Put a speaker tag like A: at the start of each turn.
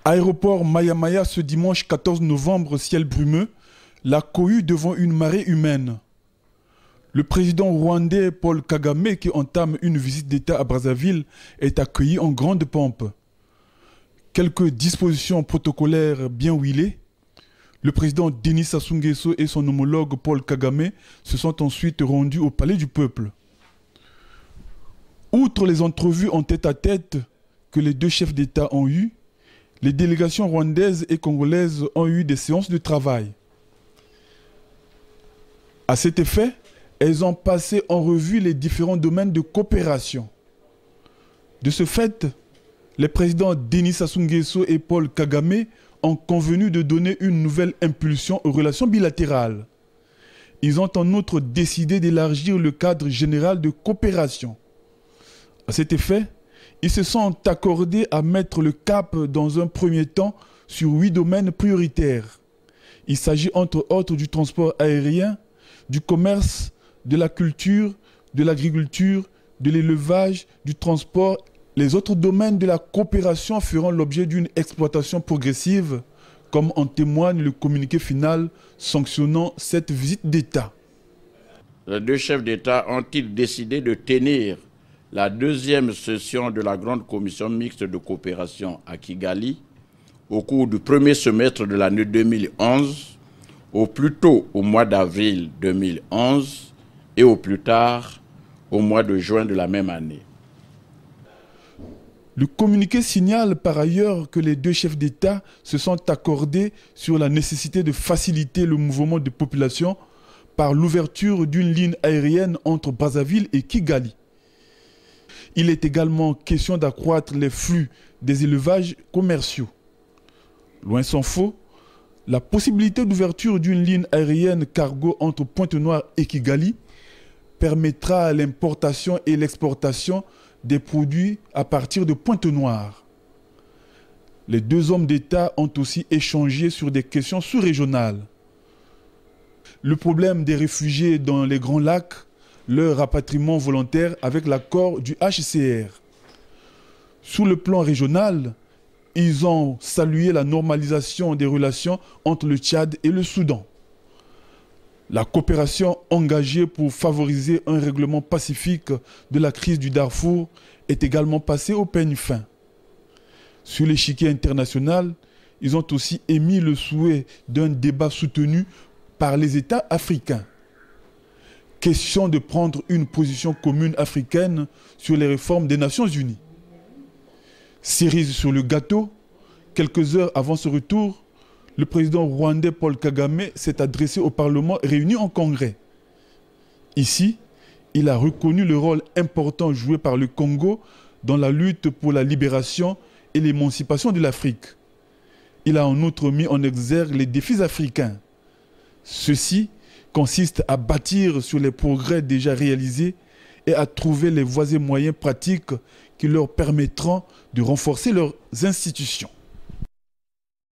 A: Aéroport Maya Maya ce dimanche 14 novembre, ciel brumeux, la cohue devant une marée humaine. Le président rwandais Paul Kagame, qui entame une visite d'État à Brazzaville, est accueilli en grande pompe. Quelques dispositions protocolaires bien huilées. Le président Denis Sassou Nguesso et son homologue Paul Kagame se sont ensuite rendus au Palais du Peuple. Outre les entrevues en tête-à-tête que les deux chefs d'État ont eues, les délégations rwandaises et congolaises ont eu des séances de travail. À cet effet, elles ont passé en revue les différents domaines de coopération. De ce fait, les présidents Denis Sassou Nguesso et Paul Kagame ont convenu de donner une nouvelle impulsion aux relations bilatérales. Ils ont en outre décidé d'élargir le cadre général de coopération. À cet effet, ils se sont accordés à mettre le cap dans un premier temps sur 8 domaines prioritaires. Il s'agit entre autres du transport aérien, du commerce, de la culture, de l'agriculture, de l'élevage, du transport. Les autres domaines de la coopération feront l'objet d'une exploitation progressive, comme en témoigne le communiqué final sanctionnant cette visite d'État.
B: Les deux chefs d'État ont-ils décidé de tenir la deuxième session de la Grande Commission mixte de coopération à Kigali au cours du premier semestre de l'année 2011, au plus tôt au mois d'avril 2011 et au plus tard au mois de juin de la même année.
A: Le communiqué signale par ailleurs que les deux chefs d'État se sont accordés sur la nécessité de faciliter le mouvement de population par l'ouverture d'une ligne aérienne entre Brazzaville et Kigali. Il est également question d'accroître les flux des élevages commerciaux. Loin s'en faut, la possibilité d'ouverture d'une ligne aérienne cargo entre Pointe-Noire et Kigali permettra l'importation et l'exportation des produits à partir de Pointe-Noire. Les deux hommes d'État ont aussi échangé sur des questions sous-régionales. Le problème des réfugiés dans les Grands Lacs, leur rapatriement volontaire avec l'accord du HCR. Sur le plan régional, ils ont salué la normalisation des relations entre le Tchad et le Soudan. La coopération engagée pour favoriser un règlement pacifique de la crise du Darfour est également passée au peigne fin. Sur l'échiquier international, ils ont aussi émis le souhait d'un débat soutenu par les États africains. Question de prendre une position commune africaine sur les réformes des Nations Unies. Cerise sur le gâteau, quelques heures avant ce retour, le président rwandais Paul Kagame s'est adressé au Parlement réuni en congrès. Ici, il a reconnu le rôle important joué par le Congo dans la lutte pour la libération et l'émancipation de l'Afrique. Il a en outre mis en exergue les défis africains. Ceux-ci consiste à bâtir sur les progrès déjà réalisés et à trouver les voies et moyens pratiques qui leur permettront de renforcer leurs institutions.